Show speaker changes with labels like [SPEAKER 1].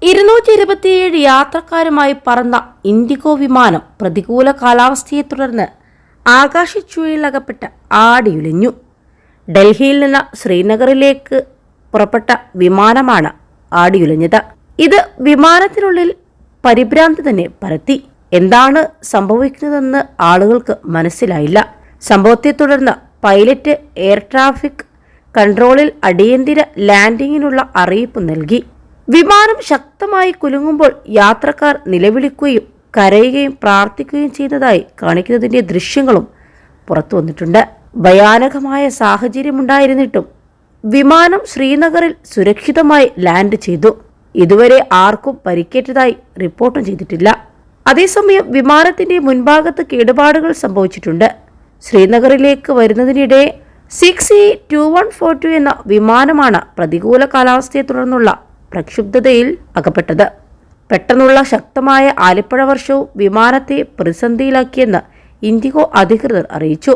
[SPEAKER 1] 227 യാത്രക്കാരുമായി പറന്ന ഇൻഡിഗോ വിമാനം പ്രതികൂല കാലാവസ്ഥയെ തുടർന്ന് ആകാശച്ചുഴയിലകപ്പെട്ട് ആടിയുലഞ്ഞു. ഡൽഹിയിൽ നിന്ന് ശ്രീനഗറിലേക്ക് പുറപ്പെട്ട വിമാനമാണ് ആടിയുലഞ്ഞത്. ഇത് വിമാനത്തിനുള്ളിൽ പരിഭ്രാന്തി തന്നെ പരത്തി. എന്താണ് സംഭവിക്കുന്നതെന്ന് ആളുകൾക്ക് മനസ്സിലായില്ല. സംഭവത്തെ തുടർന്ന് പൈലറ്റ് എയർ ട്രാഫിക് കൺട്രോളിൽ അടിയന്തര ലാൻഡിങ്ങിനുള്ള അറിയിപ്പ് നൽകി. വിമാനം ശക്തമായി കുലുങ്ങുമ്പോൾ യാത്രക്കാർ നിലവിളിക്കുകയും കരയുകയും പ്രാർത്ഥിക്കുകയും ചെയ്തതായി കാണിക്കുന്നതിൻ്റെ ദൃശ്യങ്ങളും പുറത്തു വന്നിട്ടുണ്ട്. ഭയാനകമായ സാഹചര്യമുണ്ടായിരുന്നിട്ടും വിമാനം ശ്രീനഗറിൽ സുരക്ഷിതമായി ലാൻഡ് ചെയ്തു. ഇതുവരെ ആർക്കും പരിക്കേറ്റതായി റിപ്പോർട്ടും ചെയ്തിട്ടില്ല. അതേസമയം വിമാനത്തിന്റെ മുൻഭാഗത്ത് കേടുപാടുകൾ സംഭവിച്ചിട്ടുണ്ട്. ശ്രീനഗറിലേക്ക് വരുന്നതിനിടെ 6E2142 എന്ന വിമാനമാണ് പ്രതികൂല കാലാവസ്ഥയെ തുടർന്നുള്ള പ്രക്ഷുബ്ധതയിൽ അകപ്പെട്ടത്. പെട്ടെന്നുള്ള ശക്തമായ ആലിപ്പഴ വർഷവും വിമാനത്തെ പ്രതിസന്ധിയിലാക്കിയെന്ന് ഇൻഡിഗോ അധികൃതർ അറിയിച്ചു.